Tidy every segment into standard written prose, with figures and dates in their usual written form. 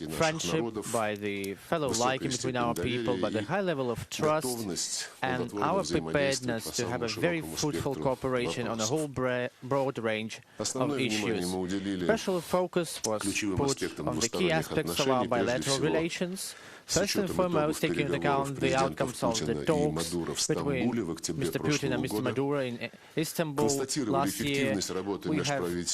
friendship, by the fellow liking between our people, by the high level of trust and our preparedness to have a very fruitful cooperation on a whole broad range of issues. Special focus was put on the key aspects of our bilateral relations. First and foremost, taking into account the outcomes of the talks between Mr. Putin and Mr. Maduro in Istanbul last year, we have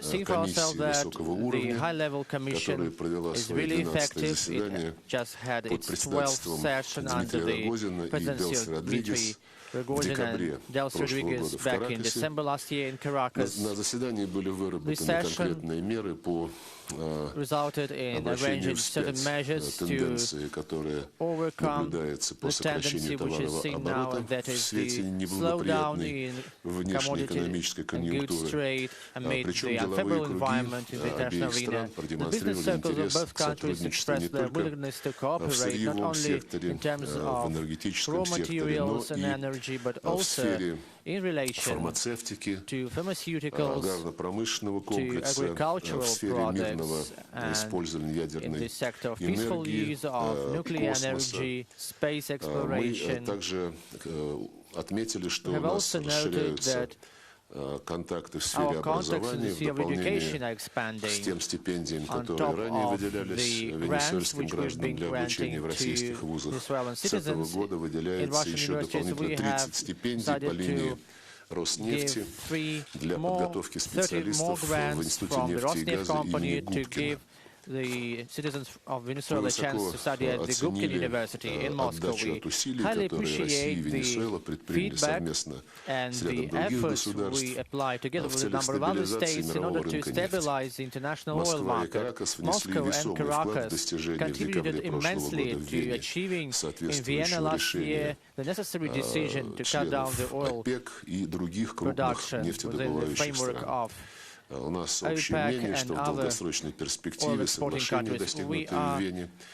seen for ourselves that the high-level commission is really effective. It just had its 12th session under the presidency of Dmitry Rogozin and Delcy Rodriguez back in December last year in Caracas. This session resulted in arranging certain measures to overcome the tendency which is seen now, and that is the slowdown in commodity and goods trade amid the unfavorable environment in the international arena. The business circles of both countries expressed their willingness to cooperate not only in terms of raw materials and energy, but also in relation to pharmaceuticals, to agricultural products, and in the sector of peaceful use of nuclear energy, space exploration. We have also noted that our contacts in the field of education are expanding on top of the grants which we've been granting to Venezuelan citizens. In Russian universities, we have decided to give 30 more grants from the Rosneft company to give the citizens of Venezuela a chance to study at the Gubkin University in Moscow. We highly appreciate the feedback and the efforts we apply together with a number of other states in order to stabilize the international oil market. Moscow and Caracas contributed immensely to achieving in Vienna last year the necessary decision to cut down the oil production within the framework of OPEC and other oil exporting countries. We are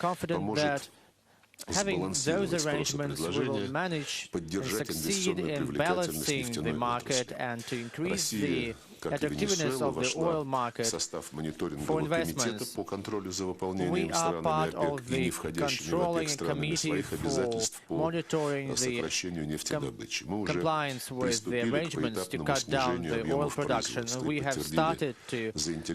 confident that having those arrangements, we will manage and succeed in balancing the market and to increase the attractiveness of the oil market for investments. We are part of the controlling committee for monitoring the compliance with the arrangements to cut down the oil production. We have started to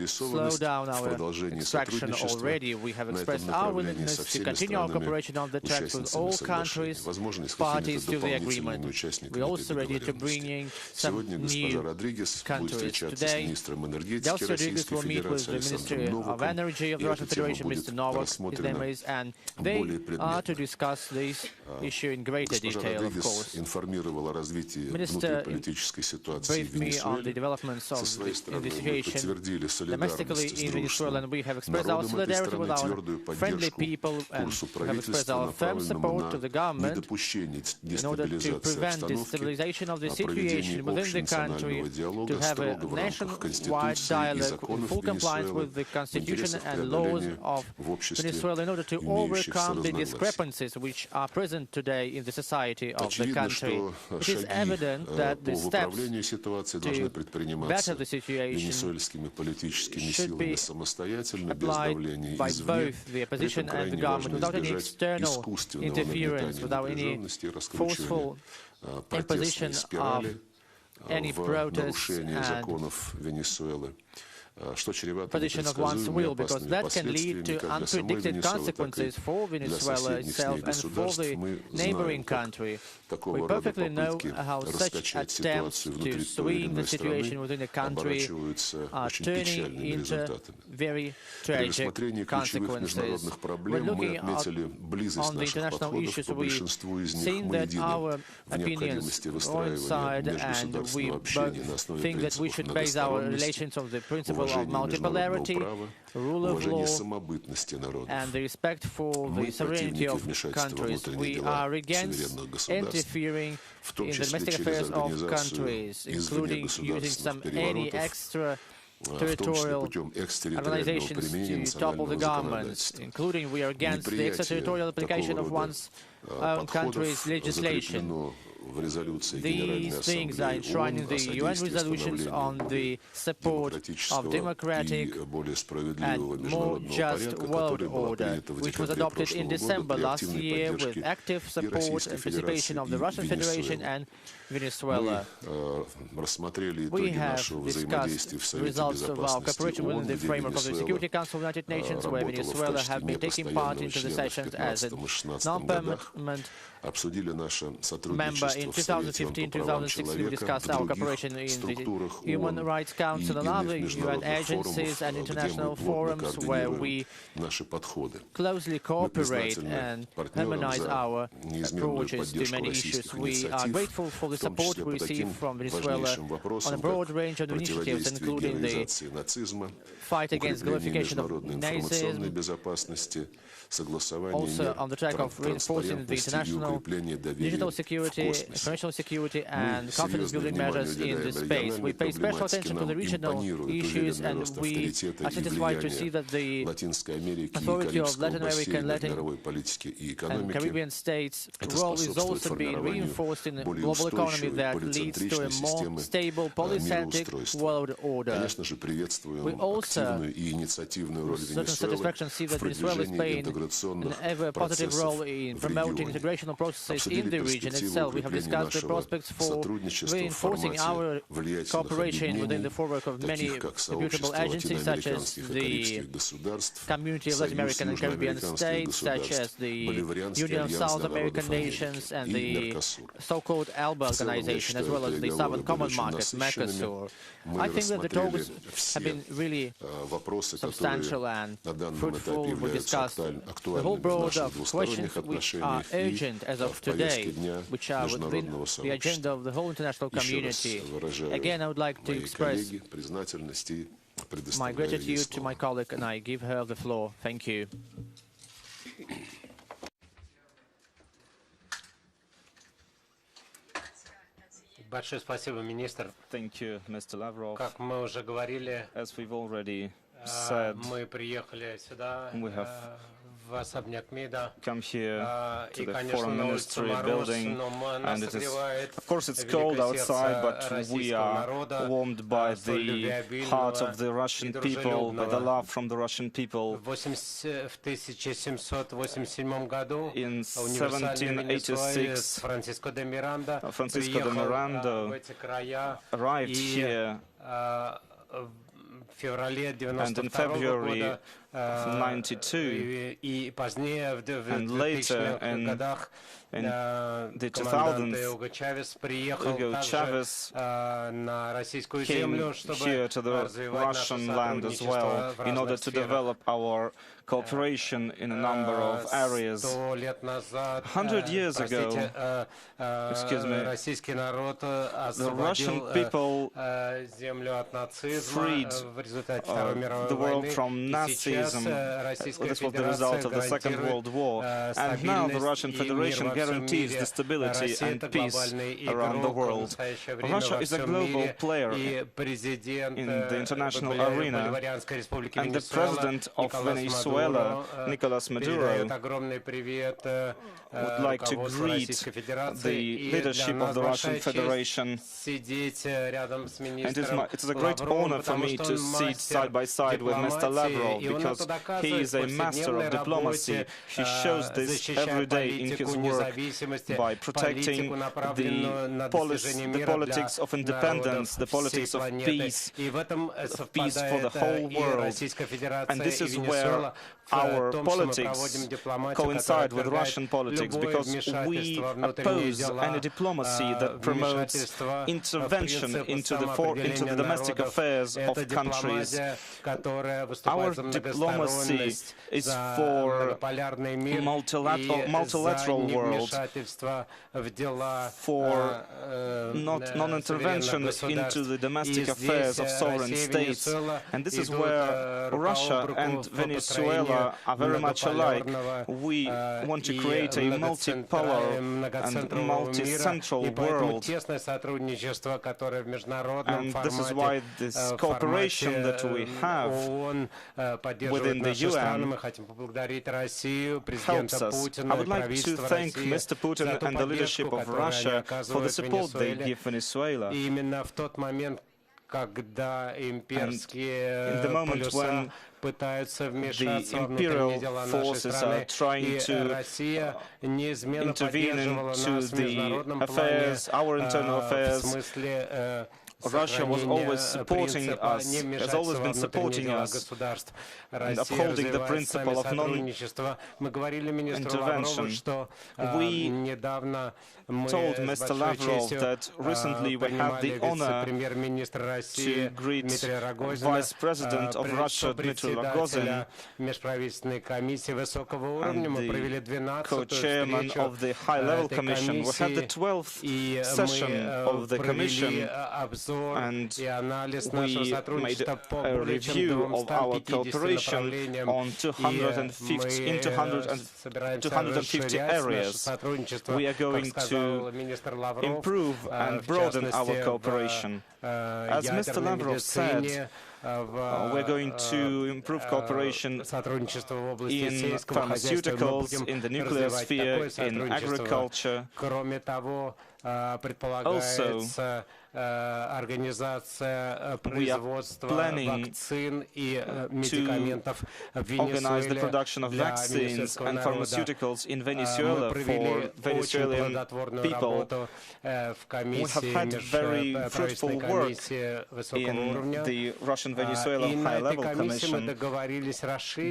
slow down our extraction already. We have expressed our willingness to continue our cooperation on the tracks with all countries, parties to the agreement. We are also ready to bring in some new countries. Today, Delcy Rodriguez will meet with the Ministry of Energy of the Russian Federation, Mr. Novak, his name is, and they are to discuss this issue in greater detail, of course. Minister briefed me on the developments of the situation domestically in Venezuela, and we have expressed our solidarity with our friendly people and we have expressed our firm support to the government in order to prevent destabilization of the situation within the country, to have a nationwide dialogue in full compliance with the constitution and laws of Venezuela in order to overcome the discrepancies which are present today in the society of the country. It is evident that the steps to better the situation should be applied by both the opposition and the government without any external interference, without any forceful imposition of any protests and position of one's will, because that can lead to unpredicted consequences for Venezuela itself and for the neighboring country. We perfectly know how such attempts to swing the situation within the country are turning into very tragic consequences. When looking on the international issues, we've seen that our opinions coincide, and we both think that we should base our relations on the principle of multipolarity, rule of law, and the respect for the sovereignty of countries. We are against interfering in the domestic affairs of countries, including using any extra territorial organizations to topple the governments, including we are against the extraterritorial application of one's own country's legislation. These things are enshrined in the UN resolutions on the support of democratic and more just world order, which was adopted in December last year with active support and participation of the Russian Federation and Venezuela. We have discussed results of our cooperation within the framework of the Security Council of the United Nations, where Venezuela have been taking part into the sessions as a non-permanent member. In 2015-2016, we discussed our cooperation in the Human Rights Council and other UN agencies and international forums where we closely cooperate and harmonize our approaches to many issues. We are grateful for the support we receive from Venezuela on a broad range of initiatives, including the fight against glorification of Nazism, also on the track of reinforcing the international digital security, informational security, and confidence-building measures in this space. We pay special attention to the regional issues, and we are satisfied to see that the authority of Latin America and Latin and Caribbean states' role is also being reinforced in a global economy that leads to a more stable, polycentric world order. We also, with certain satisfaction, see that Venezuela is playing an ever-positive role in promoting integrational processes in the region itself. We have discussed the prospects for reinforcing our cooperation within the framework of many reputable agencies, such as the Community of Latin American and Caribbean States, such as the Union of South American Nations, and the so-called ALBA organization, as well as the Southern Common Market, Mercosur. I think that the talks have been really substantial and fruitful. We discussed the whole broad of questions which are urgent as of today, which are within the agenda of the whole international community. Again, I would like to express my gratitude to my colleague, and I give her the floor. Thank you. Thank you, Mr. Lavrov. As we've already said, we have come here to the Foreign Ministry building, and it is, of course, it's cold outside, but we are warmed by the heart of the Russian people, by the love from the Russian people. In 1786, Francisco de Miranda arrived here, and in February of '92, and later in the 2000s, Hugo Chavez came here to the Russian land as well in order to develop our cooperation in a number of areas. 100 years ago, the Russian people freed the world from Nazism. This was the result of the Second World War. And now the Russian Federation guarantees the stability and peace around the world. Russia is a global player in the international arena, and the president of Venezuela, Nicolas Maduro, would like to greet the leadership of the Russian Federation. And it is a great honor for me to sit side by side with Mr. Lavrov, because he is a master of diplomacy. He shows this every day in his work by protecting the politics of independence, the politics of peace for the whole world. And this is where our politics coincide with Russian politics, because we oppose any diplomacy that promotes intervention into the domestic affairs of countries. Our diplomacy is for multilateral world, for non-intervention into the domestic affairs of sovereign states. And this is where Russia and Venezuela are very much alike. We want to create a multipolar and multi-central world. And this is why this cooperation that we have within the UN helps us. I would like to thank Mr. Putin and the leadership of Russia for the support they give Venezuela. And in the moment when the imperial forces are trying to intervene into the affairs, our internal affairs, Russia was always supporting us, has always been supporting us and upholding the principle of non-intervention. We told Mr. Lavrov that recently we had the honor to greet Vice President of Russia, Dmitry Rogozin, and the co-chairman of the High-Level Commission. We had the 12th session of the Commission, and we made a review of our cooperation on 250 areas. We are going to improve and broaden our cooperation. As Mr. Lavrov said, we're going to improve cooperation in pharmaceuticals, in the nuclear sphere, in agriculture. Also, we are planning to organize the production of vaccines and pharmaceuticals in Venezuela for Venezuelan people. We have had very fruitful work in the Russian-Venezuelan High-Level Commission,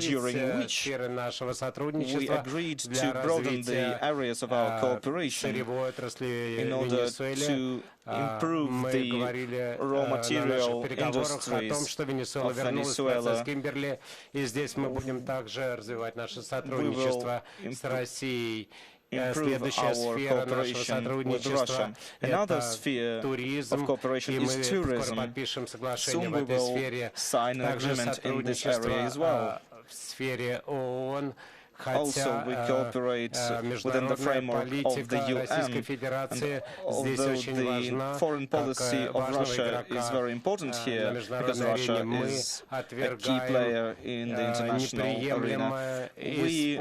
during which we agreed to broaden the areas of our cooperation in order to improve the raw material industries of Venezuela. We will improve our cooperation with Russia. Another sphere of cooperation is tourism. Soon we will sign an agreement in this area as well. Also, we cooperate within the framework of the UN, and although the foreign policy of Russia is very important here, because Russia is a key player in the international arena, we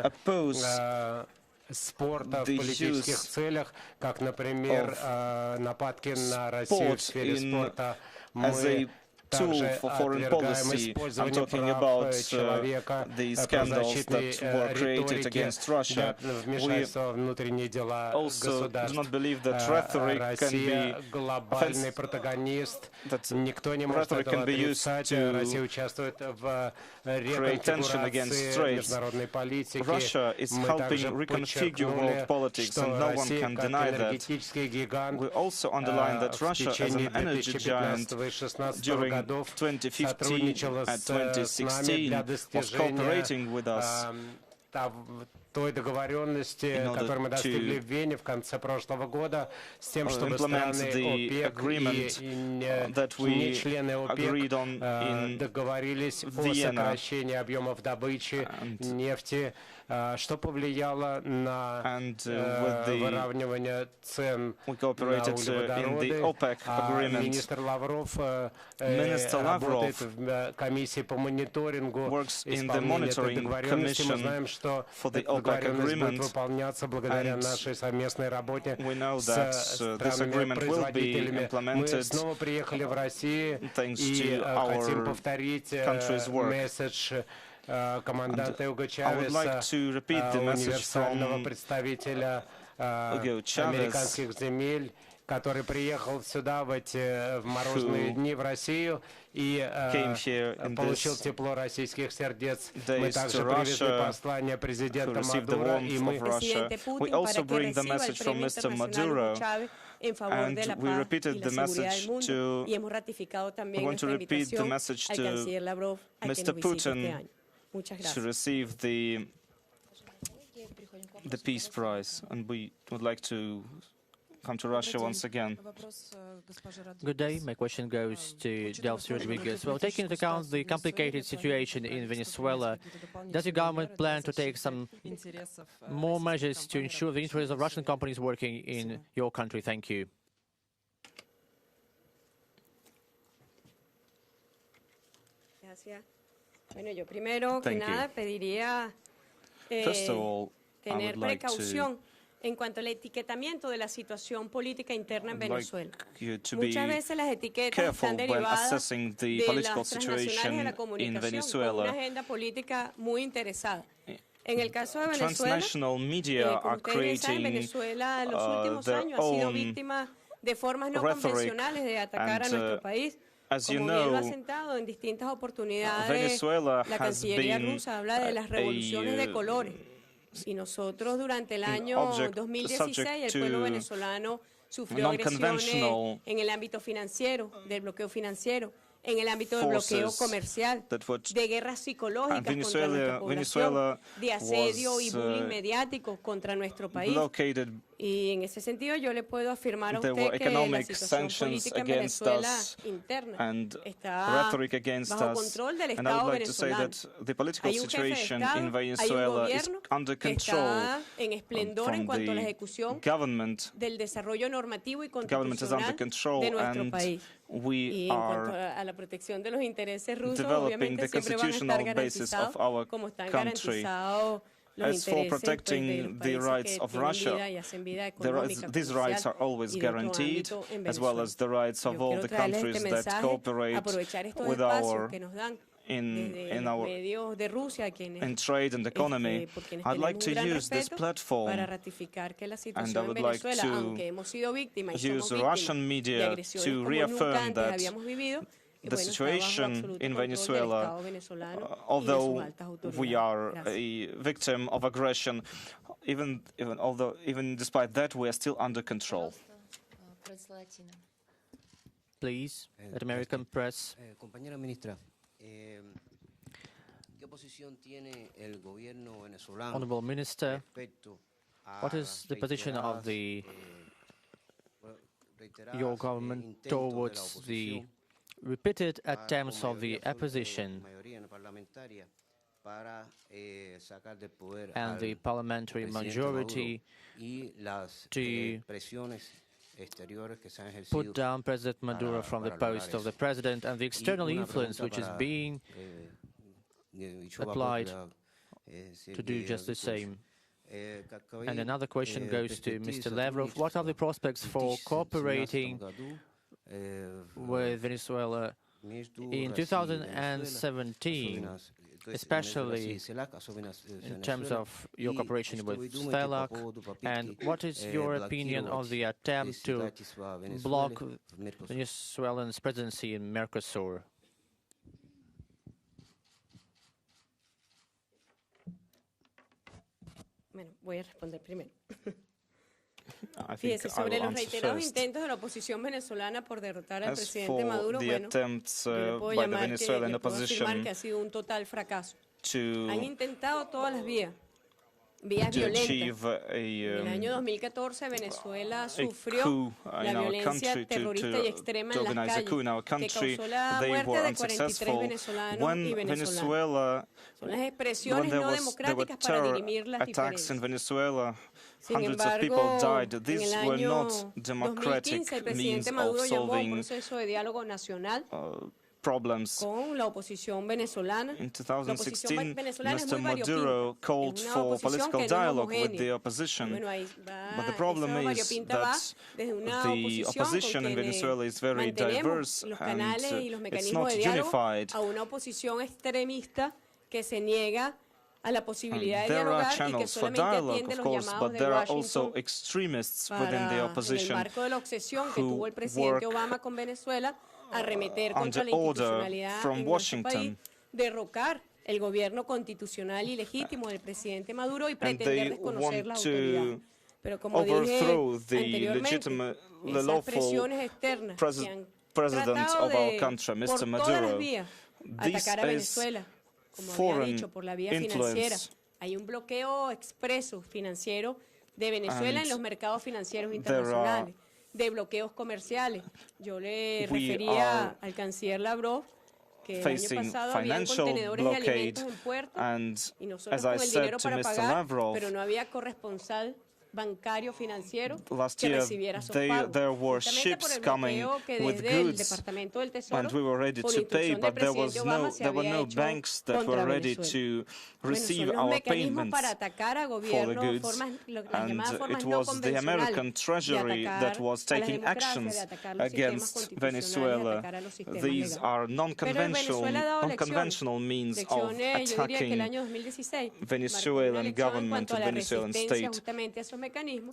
oppose the use of sport as a tool for foreign policy. I'm talking about the scandals that were created against Russia. We also do not believe that rhetoric can be rhetoric can be used to create tension against trades. Russia is helping reconfigure world politics, and no one can deny that. We also underline that Russia, as an energy giant, during 2015 and 2016 was cooperating with us той договоренности, которую мы достигли в Вене в конце прошлого года, с тем, чтобы страны ОПЕК и не члены ОПЕК договорились о сокращении объемов добычи нефти, что повлияло на выравнивание цен на углеводороды. Министр Лавров работает в комиссии по мониторингу исполнения этой договоренности. Мы знаем, что договоренность будет выполняться благодаря нашей совместной работе с странами-производителями. Мы снова приехали в Россию и хотим повторить месседж команданта Hugo Chávezа, универсального представителя американских земель, который приехал сюда в эти морозные дни в Россию и получил тепло российских сердец. Мы также привезли послание президента Мадуро, и мы... We also bring the message from Mr. Maduro, and we repeated the message to... We want to repeat the message to Mr. Putin to receive the Peace Prize, and we would like to come to Russia once again. Good day. My question goes to Delcy Rodriguez. Well, taking into account the complicated situation in Venezuela, does your government plan to take some more measures to ensure the interests of Russian companies working in your country? Thank you. Bueno, yo primero que nada pediría tener precaución en cuanto al etiquetamiento de la situación política interna en Venezuela. Muchas veces las etiquetas están derivadas de las transnacionales de la comunicación con una agenda política muy interesada. En el caso de Venezuela, como ustedes saben, Venezuela en los últimos años ha sido víctima de formas no convencionales de atacar a nuestro país. Como bien lo ha sentado en distintas oportunidades, la Cancillería rusa habla de las revoluciones de colores. Y nosotros durante el año 2016 el pueblo venezolano sufrió agresiones en el ámbito financiero, del bloqueo financiero, en el ámbito del bloqueo comercial, de guerras psicológicas contra nuestra población, de asedio y bullying mediático contra nuestro país. Y en ese sentido yo le puedo afirmar a usted que la situación política en Venezuela interna está bajo control del Estado venezolano. Hay un jefe de Estado, hay un gobierno que está en esplendor en cuanto a la ejecución del desarrollo normativo y constitucional de nuestro país. Y en cuanto a la protección de los intereses rusos, obviamente siempre van a estar garantizados como están garantizados As for protecting the rights of Russia, these rights are always guaranteed, as well as the rights of all the countries that cooperate with our in trade and economy. I'd like to use this platform, and I would like to use Russian media to reaffirm that the situation in Venezuela, although we are a victim of aggression, even despite that, we are still under control. Please, American press. Compañera ministra, ¿qué posición tiene el gobierno venezolano? Honorable Minister, what is the position of your government towards the repeated attempts of the opposition and the parliamentary majority to put down President Maduro from the post of the president, and the external influence which is being applied to do just the same? And another question goes to Mr. Lavrov. What are the prospects for cooperating with Venezuela in 2017, especially in terms of your cooperation with CELAC, and what is your opinion on the attempt to block Venezuela's presidency in Mercosur? Bueno, voy a responder primero. Fíjese, sobre los reiterados intentos de la oposición venezolana por derrotar al presidente Maduro, bueno, yo puedo afirmar que ha sido un total fracaso. Han intentado todas las vías violentas. En el año 2014 Venezuela sufrió la violencia terrorista y extrema en las calles, que causó la muerte de 43 venezolanos y venezolanas. Son las expresiones no democráticas para dirimir las diferencias. Sin embargo, en el año 2015 el presidente Maduro llamó a un proceso de diálogo nacional con la oposición venezolana. La oposición venezolana es muy variopinta. Called for political dialogue with the opposition. But the problem is that the opposition in Venezuela is very diverse and it's not unified. A una oposición extremista que se niega a la posibilidad de dialogar y que solamente atiende los llamados de Washington para, en el marco de la obsesión que tuvo el presidente Obama con Venezuela, arremeter contra la institucionalidad en nuestro país, derrocar el gobierno constitucional y legítimo del presidente Maduro y pretender desconocer la autoridad. Pero como dije anteriormente, esas presiones externas que han tratado de, por todas las vías, atacar a Venezuela, como había dicho, por la vía financiera. Hay un bloqueo expreso financiero de Venezuela en los mercados financieros internacionales, de bloqueos comerciales. Yo le refería al canciller Lavrov que el año pasado había contenedores de alimentos en puertos y nosotros con el dinero para pagar, pero no había corresponsal Last year, there were ships coming with goods, and we were ready to pay, but there were no banks that were ready to receive our payments for the goods. And it was the American Treasury that was taking actions against Venezuela. These are non-conventional means of attacking Venezuelan government and Venezuelan state.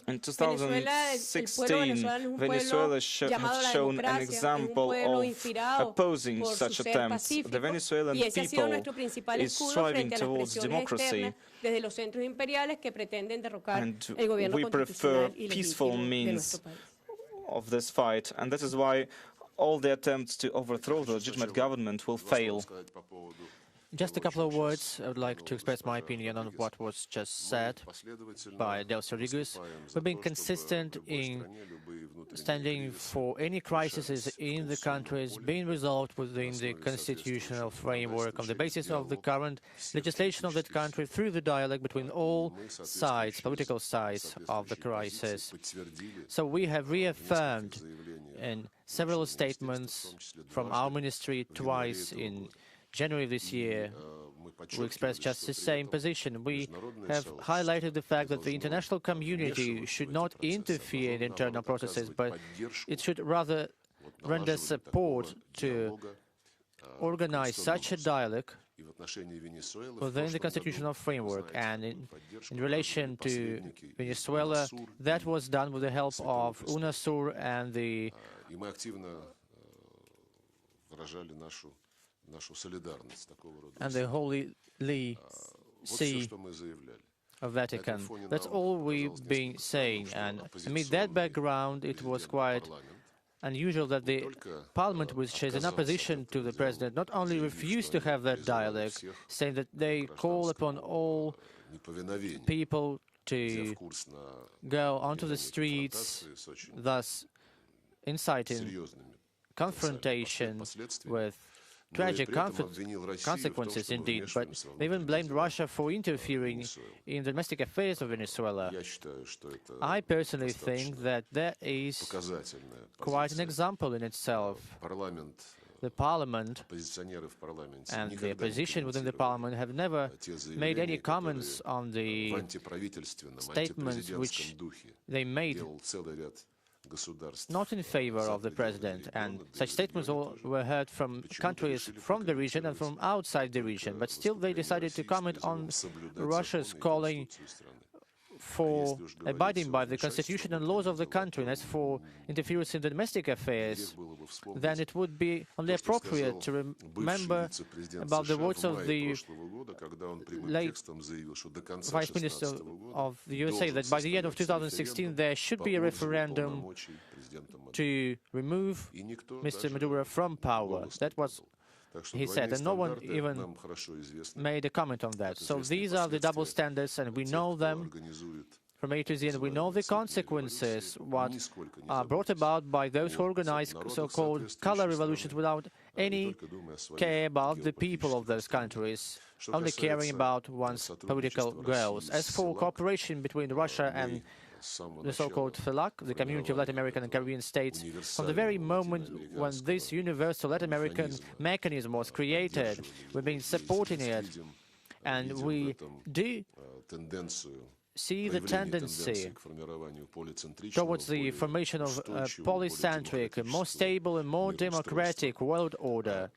In 2016, Venezuela has shown an example of opposing such attempts. The Venezuelan people is striving towards democracy, and we prefer peaceful means of this fight, and that is why all the attempts to overthrow the legitimate government will fail. Just a couple of words. I would like to express my opinion on what was just said by Delcy. We've been consistent in standing for any crises in the countries being resolved within the constitutional framework on the basis of the current legislation of that country through the dialogue between all sides, political sides of the crisis. So we have reaffirmed in several statements from our ministry twice in January this year, we expressed just the same position. We have highlighted the fact that the international community should not interfere in internal processes, but it should rather render support to organize such a dialogue within the constitutional framework. And in relation to Venezuela, that was done with the help of UNASUR and the Holy See of Vatican. That's all we've been saying. And amid that background, it was quite unusual that the parliament, which is in opposition to the president, not only refused to have that dialogue, saying that they call upon all people to go onto the streets, thus inciting confrontation with tragic consequences indeed, but they even blamed Russia for interfering in the domestic affairs of Venezuela. I personally think that that is quite an example in itself. The parliament and the opposition within the parliament have never made any comments on the statements which they made not in favor of the president, and such statements all were heard from countries from the region and from outside the region, but still they decided to comment on Russia's calling for abiding by the constitution and laws of the country. And as for interference in the domestic affairs, then it would be only appropriate to remember about the words of the late Vice Minister of the USA, that by the end of 2016 there should be a referendum to remove Mr. Maduro from power. That was he said, and no one even made a comment on that. So these are the double standards, and we know them from A to Z, and we know the consequences, what are brought about by those who organize so-called color revolutions without any care about the people of those countries, only caring about one's political goals. As for cooperation between Russia and the so-called FELAC, the Community of Latin American and Caribbean States, from the very moment when this universal Latin American mechanism was created, we've been supporting it, and we do see the tendency towards the formation of a polycentric, a more stable and more democratic world order.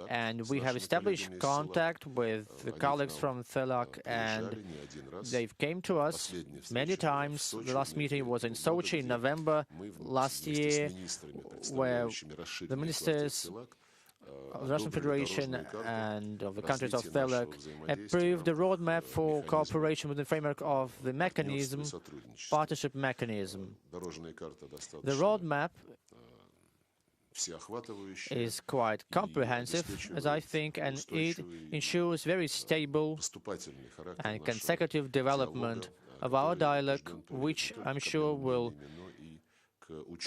And we have established contact with the colleagues from FELAC, and they've came to us many times. The last meeting was in Sochi in November last year, where the ministers of the Russian Federation and of the countries of FELAC approved the roadmap for cooperation within the framework of the mechanism, partnership mechanism. The roadmap is quite comprehensive, as I think, and it ensures very stable and consecutive development of our dialogue, which I'm sure will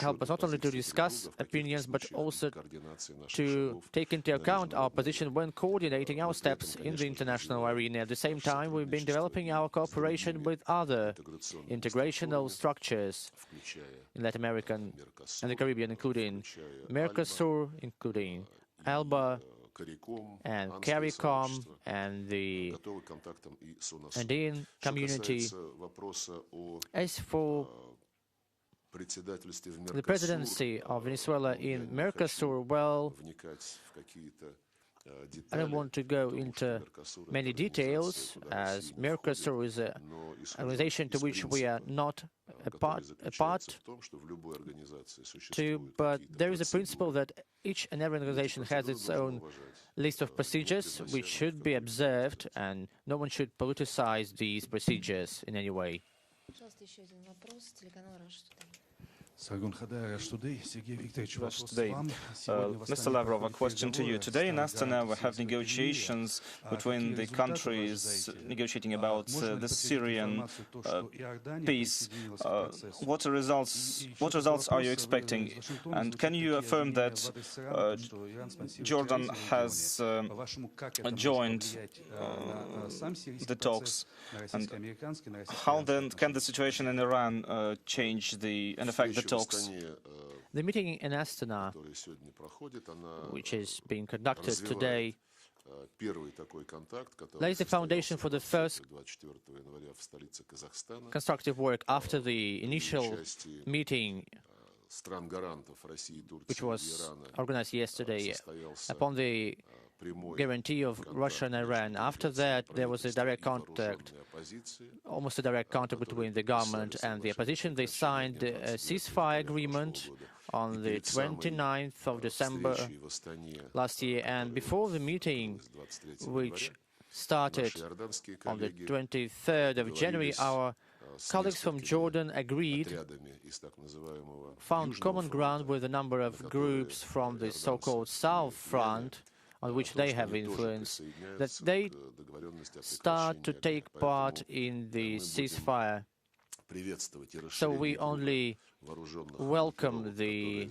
help us not only to discuss opinions, but also to take into account our position when coordinating our steps in the international arena. At the same time, we've been developing our cooperation with other integrational structures in Latin America and the Caribbean, including Mercosur, including ALBA, and CARICOM, and the Andean community. As for the presidency of Venezuela in Mercosur, well, I don't want to go into many details, as Mercosur is an organization to which we are not a part to, but there is a principle that each and every organization has its own list of procedures which should be observed, and no one should politicize these procedures in any way. Mr. Lavrov, a question to you. Today in Astana we have negotiations between the countries negotiating about the Syrian peace. What results are you expecting? And can you affirm that Jordan has joined the talks? And how then can the situation in Iran change and affect the talks? The meeting in Astana, which is being conducted today, lays the foundation for the first constructive work after the initial meeting, which was organized yesterday upon the guarantee of Russia and Iran. After that, there was a direct contact, almost a direct contact between the government and the opposition. They signed a ceasefire agreement on the 29th of December last year, and before the meeting, which started on the 23rd of January, our colleagues from Jordan found common ground with a number of groups from the so-called South Front, on which they have influence, that they start to take part in the ceasefire. So we only welcome the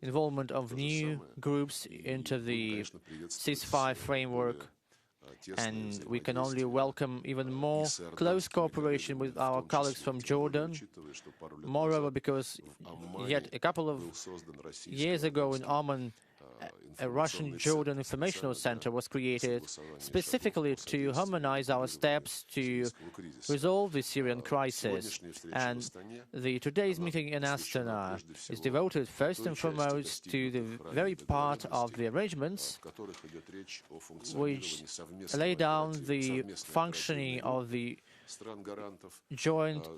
involvement of new groups into the ceasefire framework, and we can only welcome even more close cooperation with our colleagues from Jordan. Moreover, because yet a couple of years ago in Oman, a Russian-Jordan informational center was created specifically to harmonize our steps to resolve the Syrian crisis. And today's meeting in Astana is devoted first and foremost to the very part of the arrangements which lay down the functioning of the joint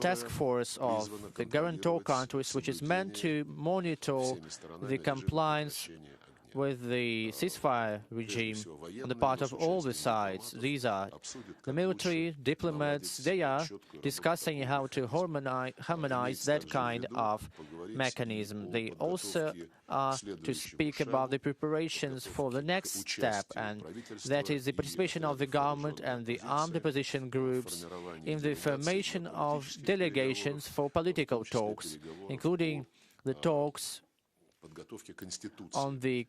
task force of the guarantor countries, which is meant to monitor the compliance with the ceasefire regime on the part of all the sides. These are the military, diplomats. They are discussing how to harmonize that kind of mechanism. They also are to speak about the preparations for the next step, and that is the participation of the government and the armed opposition groups in the formation of delegations for political talks, including the talks on the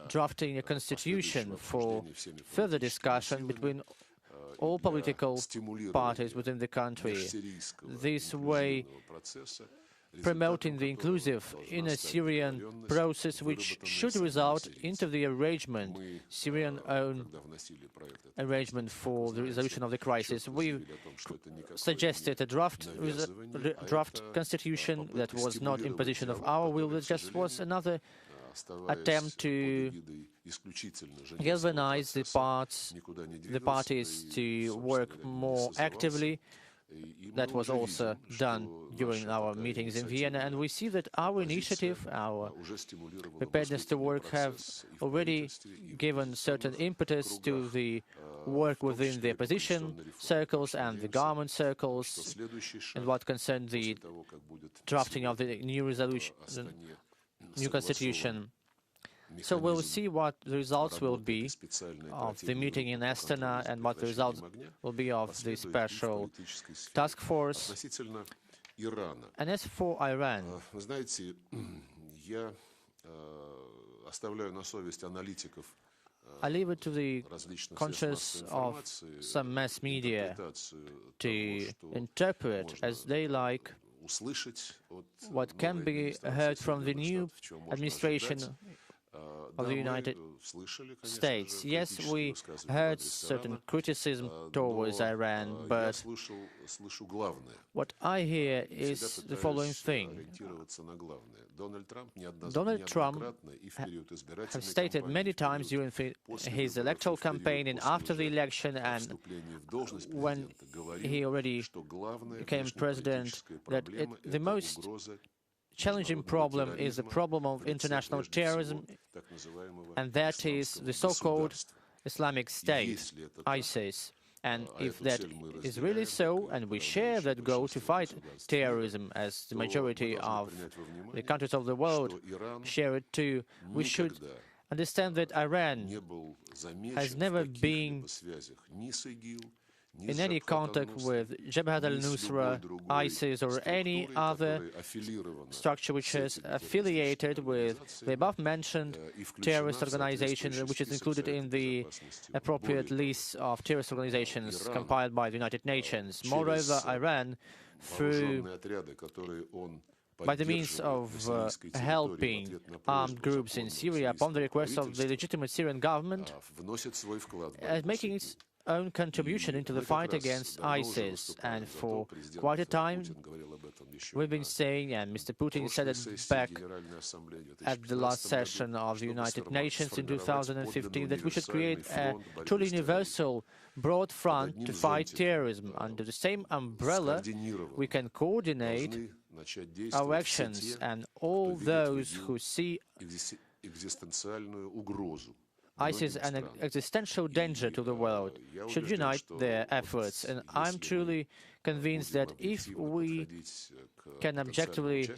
drafting a constitution for further discussion between all political parties within the country. This way, promoting the inclusive inner Syrian process, which should result into the arrangement, Syrian-owned arrangement for the resolution of the crisis. We suggested a draft constitution that was not imposition of our will, it just was another attempt to galvanize the parties to work more actively. That was also done during our meetings in Vienna, and we see that our initiative, our preparedness to work, have already given certain impetus to the work within the opposition circles and the government circles, and what concerns the drafting of the new resolution, new constitution. So we'll see what the results will be of the meeting in Astana and what the results will be of the special task force. And as for Iran, Вы знаете, я оставляю на совесть аналитиков I leave it to the conscience of some mass media to interpret as they like what can be heard from the new administration of the United States. Yes, we heard certain criticism towards Iran, but what I hear is the following thing. Donald Trump has stated many times during his electoral campaign and after the election and when he already became president that the most challenging problem is the problem of international terrorism, and that is the so-called Islamic State, ISIS. And if that is really so, and we share that goal to fight terrorism as the majority of the countries of the world share it too, we should understand that Iran has never been in any contact with Jabhat al-Nusra, ISIS, or any other structure which is affiliated with the above-mentioned terrorist organization, which is included in the appropriate list of terrorist organizations compiled by the United Nations. Moreover, Iran, by the means of helping armed groups in Syria upon the request of the legitimate Syrian government, is making its own contribution into the fight against ISIS. And for quite a time, we've been saying, and Mr. Putin said it back at the last session of the United Nations in 2015, that we should create a truly universal broad front to fight terrorism. Under the same umbrella, we can coordinate our actions, and all those who see ISIS an existential danger to the world should unite their efforts. And I'm truly convinced that if we can objectively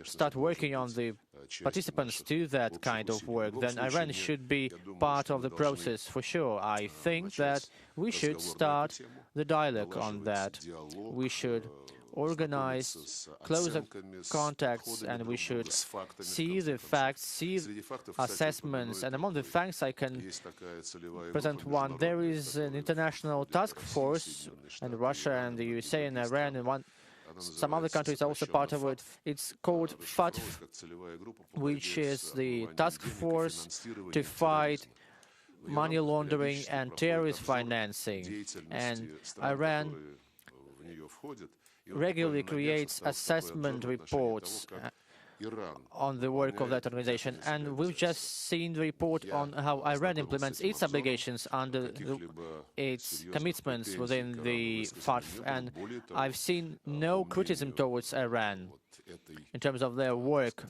start working on the participants to that kind of work, then Iran should be part of the process for sure. I think that we should start the dialogue on that. We should organize closer contacts, and we should see the facts, see assessments. And among the facts, I can present one. There is an international task force, and Russia and the USA and Iran and some other countries are also part of it. It's called FATF, which is the task force to fight money laundering and terrorist financing. And Iran regularly creates assessment reports on the work of that organization, and we've just seen the report on how Iran implements its obligations under its commitments within the FATF, and I've seen no criticism towards Iran in terms of their work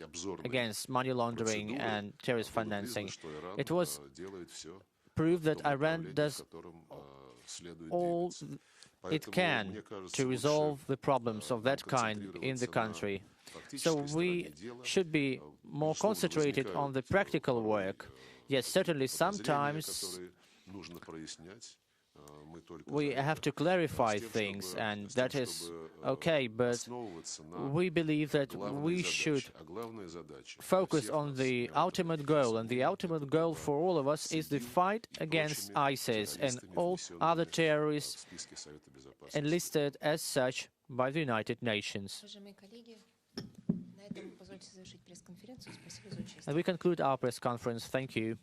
against money laundering and terrorist financing. It was proved that Iran does all it can to resolve the problems of that kind in the country. So we should be more concentrated on the practical work. Yes, certainly sometimes we have to clarify things, and that is okay, but we believe that we should focus on the ultimate goal, and the ultimate goal for all of us is the fight against ISIS and all other terrorists enlisted as such by the United Nations. And we conclude our press conference. Thank you.